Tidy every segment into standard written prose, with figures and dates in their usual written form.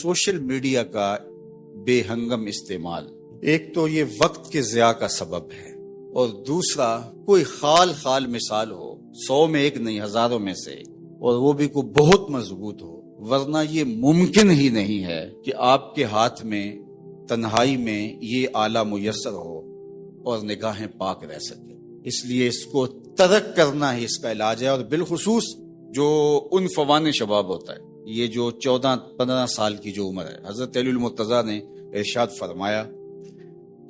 Social media का बेहंगम इस्तेमाल एक तो ये वक्त के ज़िया का सबब है, और दूसरा कोई खाल मिसाल हो, 100 में एक नहीं हजारों में से, और वो भी कोई बहुत मजबूत हो, वरना ये मुमकिन ही नहीं है कि आपके हाथ में तन्हाई में ये आला मुयस्सर हो और निगाहें पाक रह सके। इसलिए इसको तर्क करना ही इसका इलाज है। और बिलखुसूस जो उन फवान शबाब होता है, ये जो 14-15 साल की जो उम्र है, हजरत अली मुर्तजा ने इरशाद फरमाया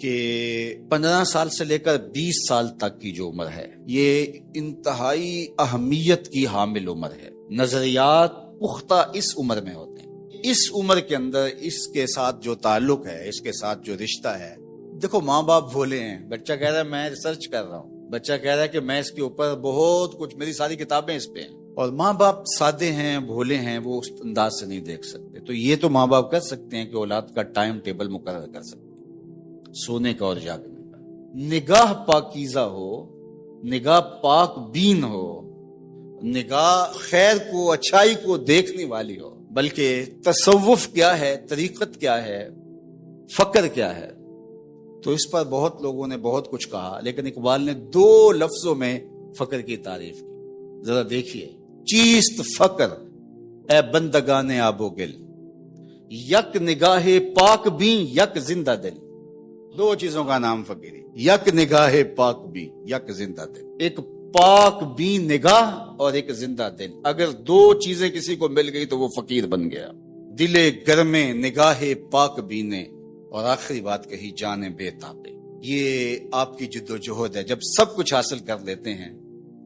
कि 15 साल से लेकर 20 साल तक की जो उम्र है, ये इंतहाई अहमियत की हामिल उम्र है। नजरियात पुख्ता इस उम्र में होते हैं। इस उम्र के अंदर इसके साथ जो ताल्लुक है, इसके साथ जो रिश्ता है, देखो माँ बाप भोले हैं, बच्चा कह रहा है मैं रिसर्च कर रहा हूँ, बच्चा कह रहा है कि मैं इसके ऊपर बहुत कुछ, मेरी सारी किताबें इस पे हैं, और माँ बाप सादे हैं, भोले हैं, वो उस अंदाज से नहीं देख सकते। तो ये तो माँ बाप कर सकते हैं कि औलाद का टाइम टेबल मुकर्रर कर सकते हैं, सोने का और जागने का। निगाह पाकीज़ा हो, निगाह पाक बीन हो, निगाह खैर को, अच्छाई को देखने वाली हो। बल्कि तसव्वुफ क्या है, तरीकत क्या है, फक्र क्या है, तो इस पर बहुत लोगों ने बहुत कुछ कहा, लेकिन इकबाल ने 2 लफ्जों में फक्र की तारीफ की। जरा देखिए, चीस्त फक्र ए बंदगाने आबो गिल, यक निगाहे पाक भी यक जिंदा दिल। 2 चीजों का नाम फकीरी, यक निगाहे पाक भी यक जिंदा दिल। एक पाक भी निगाह और एक जिंदा दिल। अगर 2 चीजें किसी को मिल गई तो वो फकीर बन गया। दिले गर्मे निगाहे पाक बीने, और आखिरी बात कही जाने बेताबे। ये आपकी जिद्दोजहद है। जब सब कुछ हासिल कर लेते हैं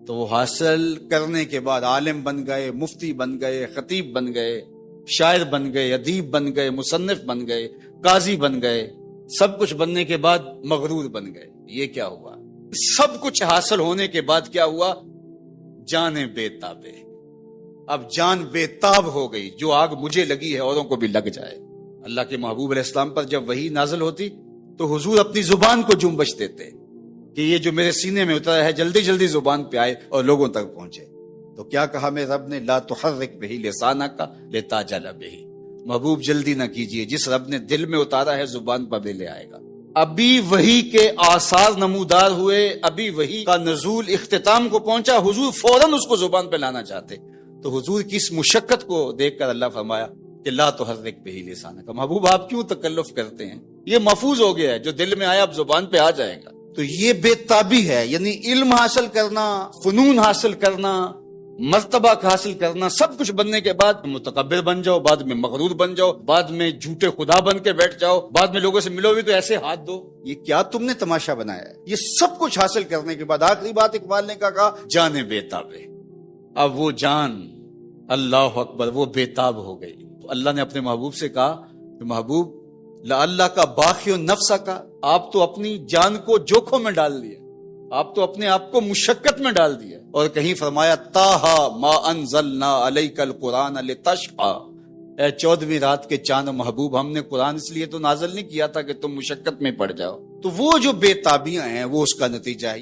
तो वो हासिल करने के बाद आलिम बन गए, मुफ्ती बन गए, खतीब बन गए, शायर बन गए, अदीब बन गए, मुसन्निफ बन गए, काजी बन गए, सब कुछ बनने के बाद मगरूर बन गए। ये क्या हुआ? सब कुछ हासिल होने के बाद क्या हुआ? जाने बेताबे। अब जान बेताब हो गई, जो आग मुझे लगी है औरों को भी लग जाए। अल्लाह के महबूब अलैहिस्सलाम पर जब वही नाजिल होती तो हुजूर अपनी जुबान को जुम्बश देते कि ये जो मेरे सीने में उतरा है जल्दी जल्दी जुबान पे आए और लोगों तक पहुंचे। तो क्या कहा मेरे रब ने? ला तुहर्रिक बिही लिसानका लिताजल बिही। महबूब जल्दी ना कीजिए, जिस रब ने दिल में उतारा है जुबान पर भी ले आएगा। अभी वही के आसार नमूदार हुए, अभी वही का नजूल इख्तिताम को पहुंचा, हुजूर फौरन उसको जुबान पे लाना चाहते। तो हुजूर की इस मुशक्कत को देखकर अल्लाह फरमाया कि ला तुहर्रिक बिही लिसानका। महबूब आप क्यों तकल्लुफ करते हैं? ये महफूज हो गया है, जो दिल में आया अब जुबान पे आ जाएगा। तो ये बेताबी है, यानी इल्म हासिल करना, फनून हासिल करना, मर्तबा हासिल करना, सब कुछ बनने के बाद मुतकब्बिर बन जाओ, बाद में मगरूर बन जाओ, बाद में झूठे खुदा बन के बैठ जाओ, बाद में लोगों से मिलो भी तो ऐसे हाथ दो। ये क्या तुमने तमाशा बनाया है? ये सब कुछ हासिल करने के बाद आखिरी बात इकबाल ने कहा जाने बेताबे। अब वो जान, अल्लाह अकबर, वो बेताब हो गई। तो अल्लाह ने अपने महबूब से कहा कि महबूब ला अल्लाह का बाखियो नफ्सा का, आप तो अपनी जान को जोखों में डाल दिया, आप तो अपने आप को मुशक्कत में डाल दिया। और कहीं फरमाया ताहा मा अनज़लना अलैकल कुरान लितशक़ा, ए 14वीं रात के चांद महबूब, हमने कुरान इसलिए तो नाज़िल नहीं किया था कि तुम मुशक्कत में पड़ जाओ। तो वो जो बेताबियां हैं वो उसका नतीजा है।